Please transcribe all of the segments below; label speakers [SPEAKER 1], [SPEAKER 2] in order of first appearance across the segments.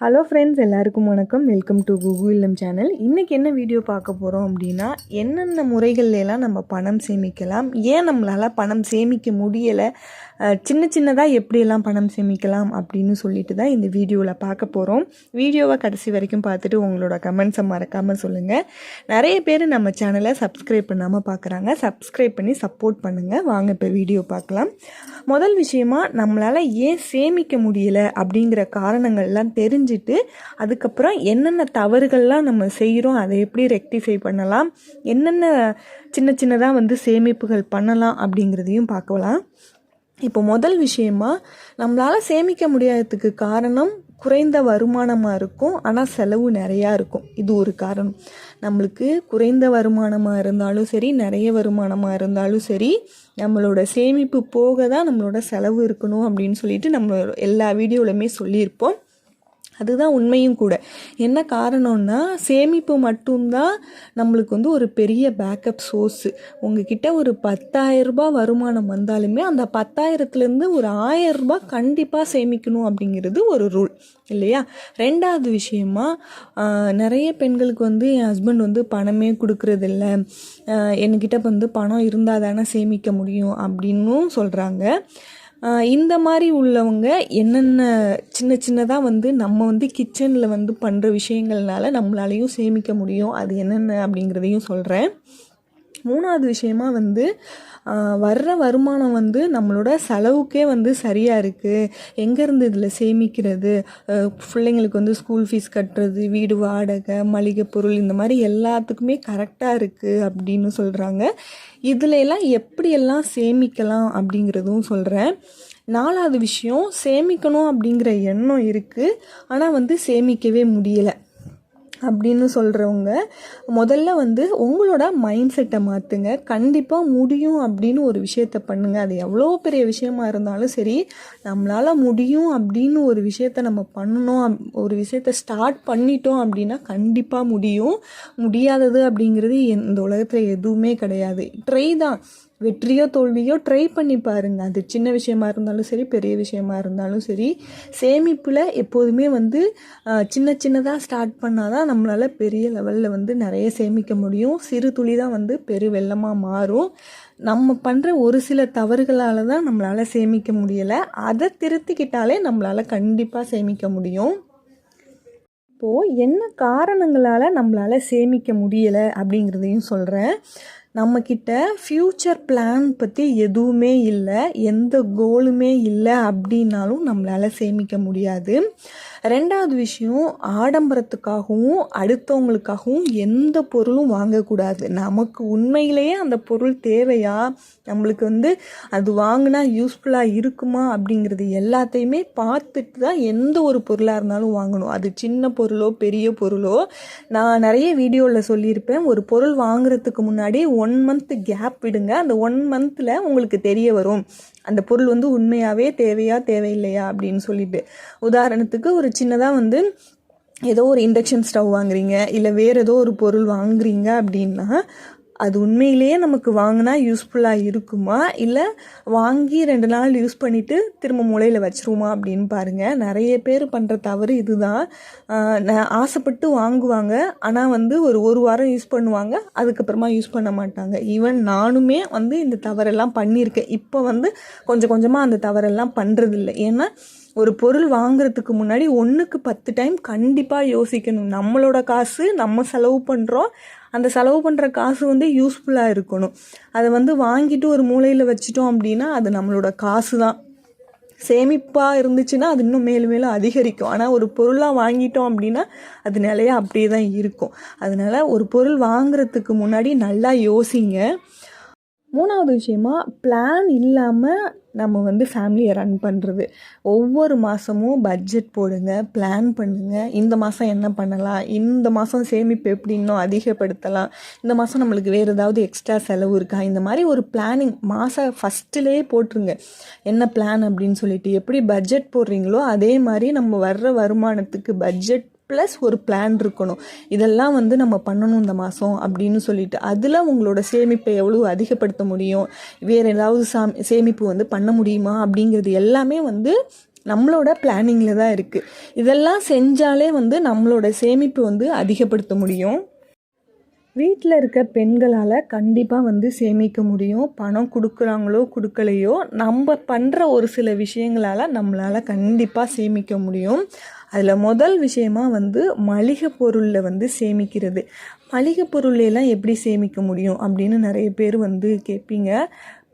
[SPEAKER 1] Hello friends, எல்லாருக்கும் வணக்கம். Welcome to Google இல்லம் சேனல். இன்றைக்கி என்ன வீடியோ பார்க்க போகிறோம் அப்படின்னா, என்னென்ன முறைகள்லாம் நம்ம பணம் சேமிக்கலாம், ஏன் நம்மளால் பணம் சேமிக்க முடியலை, சின்ன சின்னதாக எப்படியெல்லாம் பணம் சேமிக்கலாம் அப்படின்னு சொல்லிட்டு தான் இந்த வீடியோவில் பார்க்க போகிறோம். வீடியோவை கடைசி வரைக்கும் பார்த்துட்டு உங்களோட கமெண்ட்ஸை மறக்காமல் சொல்லுங்கள். நிறைய பேர் நம்ம சேனலை சப்ஸ்கிரைப் பண்ணாமல் பார்க்குறாங்க. சப்ஸ்கிரைப் பண்ணி சப்போர்ட் பண்ணுங்கள். வாங்க இப்போ வீடியோ பார்க்கலாம். முதல் விஷயமா, நம்மளால் ஏன் சேமிக்க முடியலை அப்படிங்கிற காரணங்கள்லாம் தெரிஞ்சுட்டு அதுக்கப்புறம் என்னென்ன தவறுகள்லாம் நம்ம செய்கிறோம், அதை எப்படி ரெக்டிஃபை பண்ணலாம், என்னென்ன சின்ன சின்னதாக சேமிப்புகள் பண்ணலாம் அப்படிங்கிறதையும் பார்க்கலாம். இப்போ முதல் விஷயமா, நம்மளால் சேமிக்க முடியாததுக்கு காரணம் குறைந்த வருமானமாக இருக்கும், ஆனால் செலவு நிறையா இருக்கும். இது ஒரு காரணம். நம்மளுக்கு குறைந்த வருமானமாக இருந்தாலும் சரி, நிறைய வருமானமாக இருந்தாலும் சரி, நம்மளோட சேமிப்பு போக தான் நம்மளோட செலவு இருக்கணும் அப்படின்னு சொல்லிட்டு நம்ம எல்லா வீடியோலையுமே சொல்லியிருப்போம். அதுதான் உண்மையும் கூட. என்ன காரணம்னா, சேமிப்பு மட்டும்தான் நம்மளுக்கு ஒரு பெரிய பேக்கப் சோர்ஸு. உங்ககிட்ட ஒரு 10,000 ரூபாய் வருமானம் வந்தாலுமே அந்த 10,000லேருந்து ஒரு 1000 ரூபாய் கண்டிப்பாக சேமிக்கணும் அப்படிங்கிறது ஒரு ரூல் இல்லையா? ரெண்டாவது விஷயமா, நிறைய பெண்களுக்கு என் ஹஸ்பண்ட் பணமே கொடுக்குறதில்ல, என்கிட்ட பணம் இருந்தால் தானே சேமிக்க முடியும் அப்படின்னும் சொல்கிறாங்க. இந்த மாதிரி உள்ளவங்க என்னென்ன சின்ன சின்னதாக நம்ம கிச்சனில் பண்ணுற விஷயங்கள்னால நம்மளாலையும் சேமிக்க முடியும், அது என்னென்ன அப்படிங்கிறதையும் சொல்கிறேன். மூணாவது விஷயமா, வர்ற வருமானம் நம்மளோட செலவுக்கே சரியாக இருக்குது, எங்கேருந்து இதில் சேமிக்கிறது, பிள்ளைங்களுக்கு ஸ்கூல் ஃபீஸ் கட்டுறது, வீடு வாடகை, மளிகை பொருள், இந்த மாதிரி எல்லாத்துக்குமே கரெக்டாக இருக்குது அப்படின்னு சொல்கிறாங்க. இதில் எல்லாம் எப்படியெல்லாம் சேமிக்கலாம் அப்படிங்கிறதும் சொல்கிறேன். நாலாவது விஷயம், சேமிக்கணும் அப்படிங்கிற எண்ணம் இருக்குது, ஆனால் சேமிக்கவே முடியலை அப்படின்னு சொல்கிறவங்க முதல்ல உங்களோட மைண்ட் செட்டை மாற்றுங்க. கண்டிப்பாக முடியும் அப்படின்னு ஒரு விஷயத்த பண்ணுங்கள். அது எவ்வளோ பெரிய விஷயமா இருந்தாலும் சரி, நம்மளால் முடியும் அப்படின்னு ஒரு விஷயத்த நம்ம பண்ணணும், ஒரு விஷயத்த ஸ்டார்ட் பண்ணிட்டோம் அப்படின்னா கண்டிப்பாக முடியும். முடியாதது அப்படிங்கிறது இந்த உலகத்தில் எதுவுமே கிடையாது. ட்ரை தான். வெற்றியோ தோல்வியோ ட்ரை பண்ணி பாருங்கள். அது சின்ன விஷயமா இருந்தாலும் சரி, பெரிய விஷயமா இருந்தாலும் சரி. சேமிப்பில் எப்போதுமே சின்ன சின்னதாக ஸ்டார்ட் பண்ணால் தான் நம்மளால் பெரிய லெவலில் நிறைய சேமிக்க முடியும். சிறு துளி தான் பெரு வெள்ளமாக மாறும். நம்ம பண்ணுற ஒரு சில தவறுகளால் தான் நம்மளால் சேமிக்க முடியலை. அதை திருத்திக்கிட்டாலே நம்மளால் கண்டிப்பாக சேமிக்க முடியும். இப்போது என்ன காரணங்களால் நம்மளால் சேமிக்க முடியலை அப்படிங்கிறதையும் சொல்கிறேன். நம்மக்கிட்ட ஃப்யூச்சர் பிளான் பற்றி எதுவுமே இல்லை, எந்த கோலுமே இல்லை அப்படின்னாலும் நம்மளால் சேமிக்க முடியாது. ரெண்டாவது விஷயம், ஆடம்பரத்துக்காகவும் அடுத்தவங்களுக்காகவும் எந்த பொருளும் வாங்கக்கூடாது. நமக்கு உண்மையிலேயே அந்த பொருள் தேவையா, நம்மளுக்கு அது வாங்கினா யூஸ்ஃபுல்லாக இருக்குமா அப்படிங்கிறது எல்லாத்தையுமே பார்த்துட்டு தான் எந்த ஒரு பொருளாக இருந்தாலும் வாங்கணும். அது சின்ன பொருளோ பெரிய பொருளோ. நான் நிறைய வீடியோவில் சொல்லியிருப்பேன், ஒரு பொருள் வாங்குறதுக்கு முன்னாடி 1 மந்த் கேப் விடுங்க. அந்த 1 மந்தில் உங்களுக்கு தெரிய வரும் அந்த பொருள் உண்மையாகவே தேவையா தேவையில்லையா அப்படின்னு சொல்லிட்டு. உதாரணத்துக்கு, ஒரு சின்னதாக ஏதோ ஒரு இண்டக்ஷன் ஸ்டவ் வாங்குறீங்க, இல்லை வேறு ஏதோ ஒரு பொருள் வாங்குறீங்க அப்படின்னா, அது உண்மையிலேயே நமக்கு வாங்கினா யூஸ்ஃபுல்லாக இருக்குமா, இல்லை வாங்கி 2 நாள் யூஸ் பண்ணிவிட்டு திரும்ப மூலையில் வச்சுருவோமா அப்படின்னு பாருங்கள். நிறைய பேர் பண்ணுற தவறு இதுதான். ஆசைப்பட்டு வாங்குவாங்க, ஆனால் ஒரு வாரம் யூஸ் பண்ணுவாங்க, அதுக்கப்புறமா யூஸ் பண்ண மாட்டாங்க. ஈவன் நானுமே இந்த தவறெல்லாம் பண்ணியிருக்கேன். இப்போ கொஞ்சம் கொஞ்சமாக அந்த தவறெல்லாம் பண்ணுறதில்லை. ஏன்னா ஒரு பொருள் வாங்குறதுக்கு முன்னாடி 1க்கு 10 டைம் கண்டிப்பாக யோசிக்கணும். நம்மளோட காசு, நம்ம செலவு பண்ணுறோம், அந்த செலவு பண்ணுற காசு யூஸ்ஃபுல்லாக இருக்கணும். அதை வாங்கிட்டு ஒரு மூலையில் வச்சிட்டோம் அப்படின்னா அது நம்மளோட காசு தான். சேமிப்பாக இருந்துச்சுன்னா அது இன்னும் மேலும் மேலும் அதிகரிக்கும். ஆனால் ஒரு பொருளாக வாங்கிட்டோம் அப்படின்னா அது நிலையா அப்படியே தான் இருக்கும். அதனால் ஒரு பொருள் வாங்குறதுக்கு முன்னாடி நல்லா யோசிங்க. மூணாவது விஷயமா, பிளான் இல்லாமல் நம்ம ஃபேமிலியை ரன் பண்ணுறது. ஒவ்வொரு மாதமும் பட்ஜெட் போடுங்க, பிளான் பண்ணுங்கள். இந்த மாதம் என்ன பண்ணலாம், இந்த மாதம் சேமிப்பு எப்படி இன்னும் அதிகப்படுத்தலாம், இந்த மாதம் நம்மளுக்கு வேறு ஏதாவது எக்ஸ்ட்ரா செலவு இருக்கா, இந்த மாதிரி ஒரு பிளானிங் மாதம் ஃபஸ்ட்டுலேயே போட்டுருங்க. என்ன பிளான் அப்படின்னு சொல்லிட்டு. எப்படி பட்ஜெட் போடுறீங்களோ அதே மாதிரி நம்ம வர்ற வருமானத்துக்கு பட்ஜெட் ப்ளஸ் ஒரு பிளான் இருக்கணும். இதெல்லாம் நம்ம பண்ணணும் இந்த மாதம் அப்படின்னு சொல்லிட்டு. அதில் உங்களோட சேமிப்பை எவ்வளோ அதிகப்படுத்த முடியும், வேறு ஏதாவது சேமிப்பு பண்ண முடியுமா அப்படிங்கிறது எல்லாமே நம்மளோட பிளானிங்கில் தான் இருக்குது. இதெல்லாம் செஞ்சாலே வந்து நம்மளோட சேமிப்பு வந்து அதிகப்படுத்த முடியும். வீட்டில் இருக்க பெண்களால் கண்டிப்பாக வந்து சேமிக்க முடியும். பணம் கொடுக்குறாங்களோ கொடுக்கலையோ நம்ம பண்ணுற ஒரு சில விஷயங்களால் நம்மளால் கண்டிப்பாக சேமிக்க முடியும். அதில் முதல் விஷயமா வந்து மளிகை பொருளில் வந்து சேமிக்கிறது. மளிகை பொருளெல்லாம் எப்படி சேமிக்க முடியும் அப்படின்னு நிறைய பேர் வந்து கேட்பீங்க.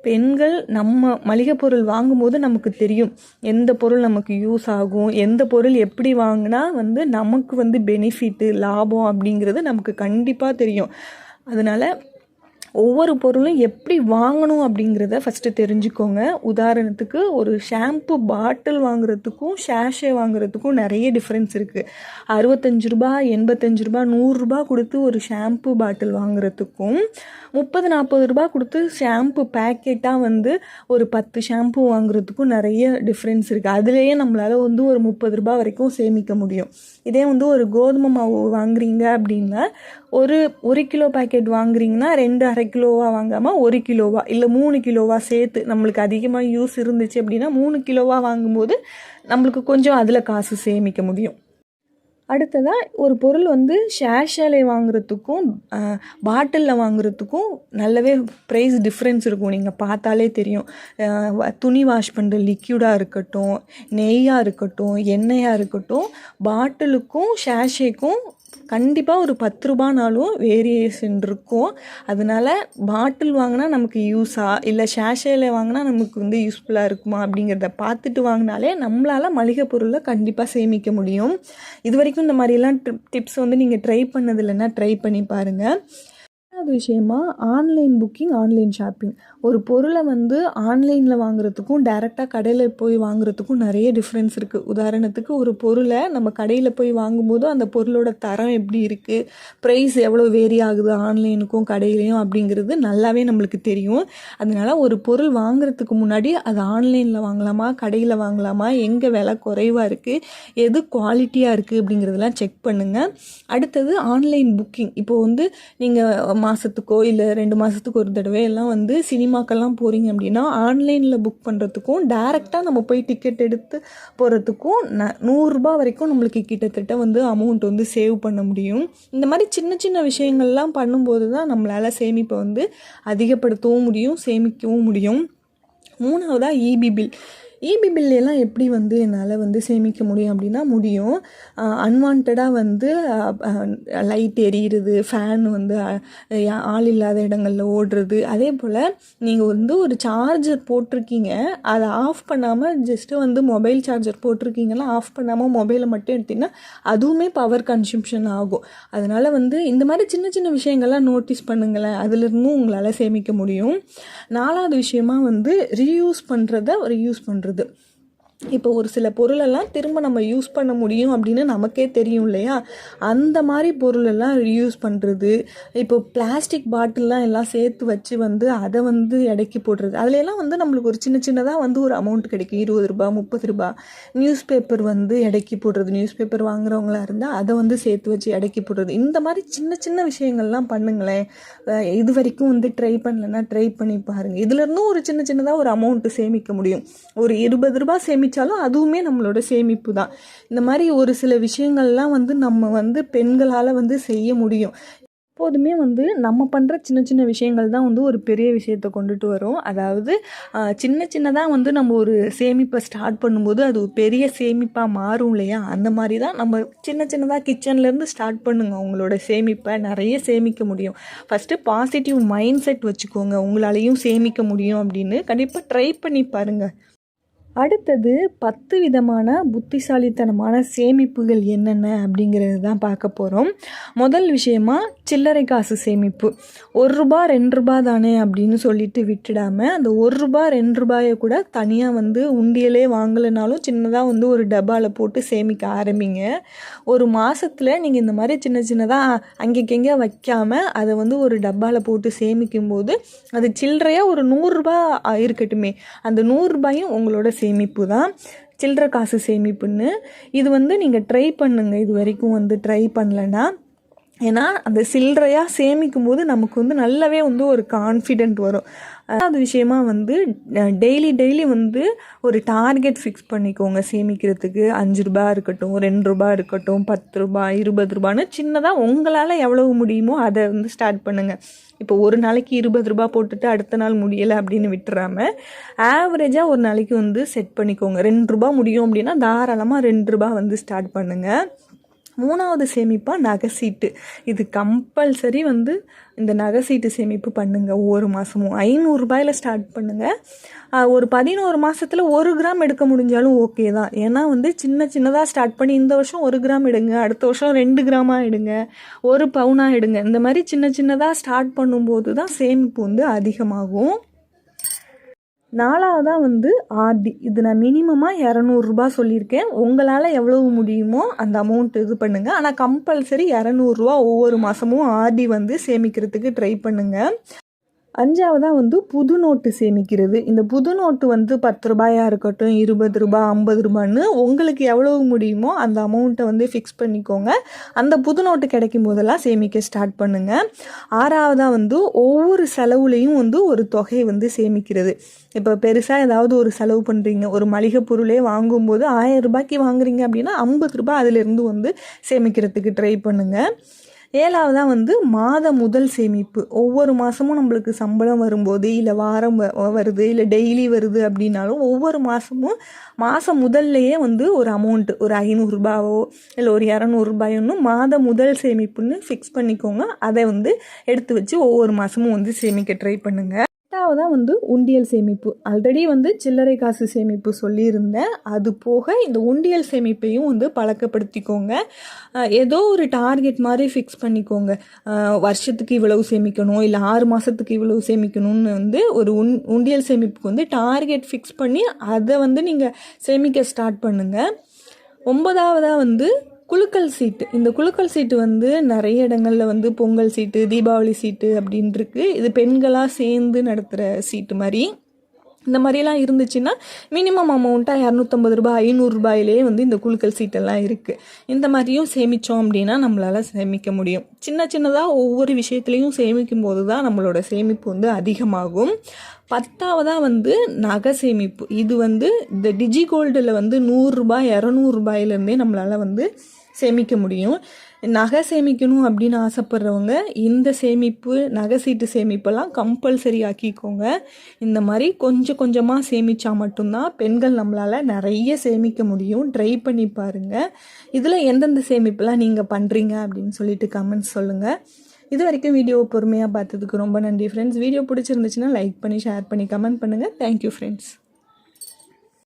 [SPEAKER 1] பெண்கள் நம்ம மளிகை பொருள் வாங்கும்போது நமக்கு தெரியும் எந்த பொருள் நமக்கு யூஸ் ஆகும், எந்த பொருள் எப்படி வாங்கினா வந்து நமக்கு வந்து பெனிஃபிட்டு லாபம் அப்படிங்கிறது நமக்கு கண்டிப்பாக தெரியும். அதனால் ஒவ்வொரு பொருளும் எப்படி வாங்கணும் அப்படிங்கிறத ஃபஸ்ட்டு தெரிஞ்சுக்கோங்க. உதாரணத்துக்கு ஒரு ஷாம்பு பாட்டில் வாங்குறதுக்கும் ஷேஷே வாங்குறதுக்கும் நிறைய டிஃப்ரென்ஸ் இருக்குது. 65 ரூபா 85 ரூபா 100 ரூபா கொடுத்து ஒரு ஷாம்பு பாட்டில் வாங்குறதுக்கும் 30-40 ரூபா கொடுத்து ஷாம்பு பேக்கெட்டாக வந்து ஒரு 10 ஷாம்பு வாங்குறதுக்கும் நிறைய டிஃப்ரென்ஸ் இருக்குது. அதுலேயே நம்மளால் வந்து ஒரு 30 ரூபா வரைக்கும் சேமிக்க முடியும். இதே வந்து ஒரு கோதுமை மாவு வாங்குறீங்க அப்படின்னா ஒரு கிலோ பேக்கெட் வாங்குறீங்கன்னா 2.5 கிலோவாக வாங்காமல் 1 கிலோவா இல்லை 3 கிலோவா சேர்த்து நம்மளுக்கு அதிகமாக யூஸ் இருந்துச்சு அப்படின்னா 3 கிலோவாக வாங்கும்போது நம்மளுக்கு கொஞ்சம் அதில் காசு சேமிக்க முடியும். அடுத்ததாக ஒரு பொருள் வந்து ஷேஷேலை வாங்குறதுக்கும் பாட்டிலில் வாங்குறதுக்கும் நல்லாவே ப்ரைஸ் டிஃப்ரென்ஸ் இருக்கும். நீங்கள் பார்த்தாலே தெரியும். துணி வாஷ் பண்ணுற லிக்யூடாக இருக்கட்டும், நெய்யாக இருக்கட்டும், எண்ணெயாக இருக்கட்டும், பாட்டிலுக்கும் ஷேஷேக்கும் கண்டிப்பாக ஒரு 10 ரூபானாலும் வேரியேஷன் இருக்கும். அதனால் பாட்டில் வாங்கினா நமக்கு யூஸா இல்லை ஷேஷேல வாங்கினா நமக்கு வந்து யூஸ்ஃபுல்லாக இருக்குமா அப்படிங்கிறத பார்த்துட்டு வாங்கினாலே நம்மளால் மளிகை பொருளை கண்டிப்பாக சேமிக்க முடியும். இது வரைக்கும் இந்த மாதிரிலாம் டிப்ஸ் வந்து நீங்கள் ட்ரை பண்ணது இல்லைன்னா ட்ரை பண்ணி பாருங்கள். ரெண்டாவது விஷயமா ஆன்லைன் புக்கிங், ஆன்லைன் ஷாப்பிங். ஒரு பொருளை வந்து ஆன்லைனில் வாங்குறதுக்கும் டைரெக்டாக கடையில் போய் வாங்குறதுக்கும் நிறைய டிஃப்ரென்ஸ் இருக்குது. உதாரணத்துக்கு ஒரு பொருளை நம்ம கடையில் போய் வாங்கும்போது அந்த பொருளோட தரம் எப்படி இருக்குது, ப்ரைஸ் எவ்வளோ வேரி ஆகுது ஆன்லைனுக்கும் கடையிலையும் அப்படிங்கிறது நல்லாவே நம்மளுக்கு தெரியும். அதனால் ஒரு பொருள் வாங்குறதுக்கு முன்னாடி அது ஆன்லைனில் வாங்கலாமா கடையில் வாங்கலாமா, எங்கே விலை குறைவாக இருக்குது, எது குவாலிட்டியாக இருக்குது அப்படிங்கிறதெல்லாம் செக் பண்ணுங்கள். அடுத்தது ஆன்லைன் புக்கிங். இப்போது வந்து நீங்கள் மாதத்துக்கோ இல்லை 2 மாதத்துக்கு ஒரு தடவை எல்லாம் வந்து சினிமாக்கெல்லாம் போகிறீங்க அப்படின்னா ஆன்லைனில் புக் பண்ணுறதுக்கும் டைரெக்டாக நம்ம போய் டிக்கெட் எடுத்து போகிறதுக்கும் 100 ரூபா வரைக்கும் நம்மளுக்கு கிட்டத்தட்ட வந்து அமௌண்ட் வந்து சேவ் பண்ண முடியும். இந்த மாதிரி சின்ன சின்ன விஷயங்கள்லாம் பண்ணும்போது தான் நம்மளால் சேமிப்பை வந்து அதிகப்படுத்தவும் முடியும், சேமிக்கவும் முடியும். மூணாவதாக இபி பில். இபி பில்லாம் எப்படி வந்து என்னால் வந்து சேமிக்க முடியும் அப்படின்னா முடியும். அன்வான்டாக வந்து லைட் எரியுறது, ஃபேன் வந்து ஆள் இல்லாத இடங்களில் ஓடுறது, அதே போல் நீங்கள் வந்து ஒரு சார்ஜர் போட்டிருக்கீங்க அதை ஆஃப் பண்ணாமல் ஜஸ்ட்டு வந்து மொபைல் சார்ஜர் போட்டிருக்கீங்கன்னா ஆஃப் பண்ணாமல் மொபைலை மட்டும் எடுத்திங்கன்னா அதுவுமே பவர் கன்சம்ஷன் ஆகும். அதனால் வந்து இந்த மாதிரி சின்ன சின்ன விஷயங்கள்லாம் நோட்டீஸ் பண்ணுங்களேன், அதிலிருந்தும் உங்களால் சேமிக்க முடியும். 4வது விஷயமா வந்து ரீயூஸ் பண்ணுறது. இப்போ ஒரு சில பொருளெல்லாம் திரும்ப நம்ம யூஸ் பண்ண முடியும் அப்படின்னு நமக்கே தெரியும் இல்லையா, அந்த மாதிரி பொருளெல்லாம் ரீயூஸ் பண்ணுறது. இப்போ பிளாஸ்டிக் பாட்டில்லாம் எல்லாம் சேர்த்து வச்சு வந்து அதை வந்து எடைக்கி போடுறது. அதுலெல்லாம் வந்து நம்மளுக்கு ஒரு சின்னதாக வந்து ஒரு அமௌண்ட் கிடைக்கும், 20 ரூபா 30 ரூபா. நியூஸ் பேப்பர் வந்து எடைக்கி போடுறது, நியூஸ் பேப்பர் வாங்குறவங்களா இருந்தால் அதை வந்து சேர்த்து வச்சு எடைக்கி போடுறது. இந்த மாதிரி சின்ன சின்ன விஷயங்கள்லாம் பண்ணுங்களேன். இது வரைக்கும் வந்து ட்ரை பண்ணலைன்னா ட்ரை பண்ணி பாருங்கள். இதுலேருந்தும் ஒரு சின்னதாக ஒரு அமௌண்ட்டு சேமிக்க முடியும். ஒரு 20 ரூபா சேமித்தாலும் அதுவுமே நம்மளோட சேமிப்பு தான். இந்த மாதிரி ஒரு சில விஷயங்கள்லாம் வந்து நம்ம வந்து பெண்களால் வந்து செய்ய முடியும். எப்போதுமே வந்து நம்ம பண்ணுற சின்ன சின்ன விஷயங்கள் தான் வந்து ஒரு பெரிய விஷயத்தை கொண்டுட்டு வரும். அதாவது சின்னதாக வந்து நம்ம ஒரு சேமிப்பை ஸ்டார்ட் பண்ணும்போது அது ஒரு பெரிய சேமிப்பாக மாறும் இல்லையா, அந்த மாதிரி தான் நம்ம சின்னதாக கிச்சன்லேருந்து ஸ்டார்ட் பண்ணுங்க. உங்களோட சேமிப்பை நிறைய சேமிக்க முடியும். ஃபஸ்ட்டு பாசிட்டிவ் மைண்ட் செட் வச்சுக்கோங்க, உங்களாலையும் சேமிக்க முடியும் அப்படின்னு கண்டிப்பாக ட்ரை பண்ணி பாருங்கள். அடுத்தது 10 விதமான புத்திசாலித்தனமான சேமிப்புகள் என்னென்ன அப்படிங்கிறது தான் பார்க்க போகிறோம். முதல் விஷயமா சில்லறை காசு சேமிப்பு. 1 ரூபா 2 ரூபா தானே அப்படின்னு சொல்லிட்டு விட்டுடாமல் அந்த 1 ரூபா 2 ரூபாயை கூட தனியாக வந்து உண்டியலே வாங்கலைனாலும் சின்னதாக வந்து ஒரு டப்பாவில் போட்டு சேமிக்க ஆரம்பிங்க. ஒரு மாதத்தில் நீங்கள் இந்த மாதிரி சின்னதாக அங்கேக்கெங்கே வைக்காமல் அதை வந்து ஒரு டப்பாவில் போட்டு சேமிக்கும்போது அது சில்லறையாக ஒரு 100 ரூபா இருக்கட்டுமே, அந்த 100 ரூபாயும் உங்களோட சேமிப்பு தான், சில்லறை காசு சேமிப்புன்னு. இது வந்து நீங்கள் ட்ரை பண்ணுங்கள், இது வரைக்கும் வந்து ட்ரை பண்ணலைன்னா. ஏன்னா அந்த சில்லறையாக சேமிக்கும் போது நமக்கு வந்து நல்லாவே வந்து ஒரு கான்ஃபிடென்ட் வரும். அது விஷயமா வந்து டெய்லி வந்து ஒரு டார்கெட் ஃபிக்ஸ் பண்ணிக்கோங்க சேமிக்கிறதுக்கு. 5 ரூபா இருக்கட்டும், 2 ரூபா இருக்கட்டும், 10 ரூபா, 20 ரூபான்னு சின்னதாக உங்களால் எவ்வளவு முடியுமோ அதை வந்து ஸ்டார்ட் பண்ணுங்கள். இப்போ ஒரு நாளைக்கு 20 ரூபா போட்டுட்டு அடுத்த நாள் முடியலை அப்படின்னு விட்டுறாமல் ஆவரேஜாக ஒரு நாளைக்கு வந்து செட் பண்ணிக்கோங்க. 2 ரூபா முடியும் அப்படின்னா தாராளமாக 2 ரூபா வந்து ஸ்டார்ட் பண்ணுங்கள். 3வது சேமிப்பாக நகைசீட்டு. இது கம்பல்சரி வந்து இந்த நகைசீட்டு சேமிப்பு பண்ணுங்கள். ஒவ்வொரு மாதமும் 500 ரூபாயில் ஸ்டார்ட் பண்ணுங்கள். ஒரு 11 மாதத்தில் 1 கிராம் எடுக்க முடிஞ்சாலும் ஓகே தான். ஏன்னா வந்து சின்னதாக ஸ்டார்ட் பண்ணி இந்த வருஷம் 1 கிராம் எடுங்க, அடுத்த வருஷம் 2 கிராமாக எடுங்க, 1 பவுனாக எடுங்க. இந்த மாதிரி சின்னதாக ஸ்டார்ட் பண்ணும்போது தான் சேமிப்பு வந்து அதிகமாகும். 4வதாக வந்து ஆர்டி. இது நான் மினிமமாக 200 ரூபா சொல்லியிருக்கேன். உங்களால் எவ்வளவு முடியுமோ அந்த அமௌண்ட் இது பண்ணுங்கள். ஆனால் கம்பல்சரி 200 ரூபா ஒவ்வொரு மாதமும் ஆர்டி வந்து சேமிக்கிறதுக்கு ட்ரை பண்ணுங்கள். 5வதாக வந்து புது நோட்டு சேமிக்கிறது. இந்த புது நோட்டு வந்து 10 ரூபாயாக இருக்கட்டும், 20 ரூபா, 50 ரூபான்னு உங்களுக்கு எவ்வளவு முடியுமோ அந்த அமௌண்ட்டை வந்து ஃபிக்ஸ் பண்ணிக்கோங்க. அந்த புது நோட்டு கிடைக்கும் போதெல்லாம் சேமிக்க ஸ்டார்ட் பண்ணுங்கள். 6வதாக வந்து ஒவ்வொரு செலவுலேயும் வந்து ஒரு தொகை வந்து சேமிக்கிறது. இப்போ பெருசாக ஏதாவது ஒரு செலவு பண்ணுறீங்க, ஒரு மளிகை பொருளே வாங்கும்போது 1000 ரூபாய்க்கு வாங்குறீங்க அப்படின்னா 50 ரூபாய் அதிலிருந்து வந்து சேமிக்கிறதுக்கு ட்ரை பண்ணுங்கள். 7வதாக வந்து முதல் சேமிப்பு. ஒவ்வொரு மாதமும் நம்மளுக்கு சம்பளம் வரும்போது, இல்லை வாரம் வருது, இல்லை டெய்லி வருது அப்படின்னாலும் ஒவ்வொரு மாதமும் மாதம் முதல்லையே வந்து ஒரு அமௌண்ட்டு, ஒரு 500 ரூபாவோ இல்லை ஒரு 200 ரூபாயோன்னு முதல் சேமிப்புன்னு ஃபிக்ஸ் பண்ணிக்கோங்க. அதை வந்து எடுத்து வச்சு ஒவ்வொரு மாதமும் வந்து சேமிக்க ட்ரை பண்ணுங்கள். 8வதாக வந்து உண்டியல் சேமிப்பு. ஆல்ரெடி வந்து சில்லறை காசு சேமிப்பு சொல்லியிருந்தேன். அது போக இந்த உண்டியல் சேமிப்பையும் வந்து பழக்கப்படுத்திக்கோங்க. ஏதோ ஒரு டார்கெட் மாதிரி ஃபிக்ஸ் பண்ணிக்கோங்க. வருஷத்துக்கு இவ்வளவு சேமிக்கணும், இல்லை 6 மாதத்துக்கு இவ்வளவு சேமிக்கணும்னு வந்து ஒரு உண்டியல் சேமிப்புக்கு வந்து டார்கெட் ஃபிக்ஸ் பண்ணி அதை வந்து நீங்கள் சேமிக்க ஸ்டார்ட் பண்ணுங்கள். 9வதாக வந்து குலுக்கல் சீட்டு. இந்த குலுக்கல் சீட்டு வந்து நிறைய இடங்களில் வந்து பொங்கல் சீட்டு, தீபாவளி சீட்டு அப்படின்ட்டுருக்கு. இது பெண்களாக சேர்ந்து நடத்துகிற சீட்டு மாதிரி. இந்த மாதிரிலாம் இருந்துச்சுன்னா மினிமம் அமௌண்ட்டாக 250 ரூபாய், 500 ரூபாயிலே வந்து இந்த குலுக்கல் சீட்டெல்லாம் இருக்குது. இந்த மாதிரியும் சேமித்தோம் அப்படின்னா நம்மளால் சேமிக்க முடியும். சின்னதாக ஒவ்வொரு விஷயத்துலையும் சேமிக்கும் போது தான் நம்மளோட சேமிப்பு வந்து அதிகமாகும். 10வதாக வந்து நகை சேமிப்பு. இது வந்து இந்த டிஜிகோல்டில் வந்து 100 ரூபாய், 200 ரூபாயிலேருந்தே நம்மளால் வந்து சேமிக்க முடியும். நகை சேமிக்கணும் அப்படின்னு ஆசைப்படுறவங்க இந்த சேமிப்பு, நகை சீட்டு சேமிப்பெல்லாம் கம்பல்சரி ஆக்கிக்கோங்க. இந்த மாதிரி கொஞ்சமாக சேமித்தா மட்டும்தான் பெண்கள் நம்மளால் நிறைய சேமிக்க முடியும். ட்ரை பண்ணி பாருங்கள். இதில் எந்தெந்த சேமிப்பெல்லாம் நீங்கள் பண்ணுறீங்க அப்படின்னு சொல்லிட்டு கமெண்ட்ஸ் சொல்லுங்கள். இது வரைக்கும் வீடியோவை பொறுமையாக பார்த்ததுக்கு ரொம்ப நன்றி ஃப்ரெண்ட்ஸ். வீடியோ பிடிச்சிருந்துச்சுன்னா லைக் பண்ணி, ஷேர் பண்ணி, கமெண்ட் பண்ணுங்கள். Thank you friends.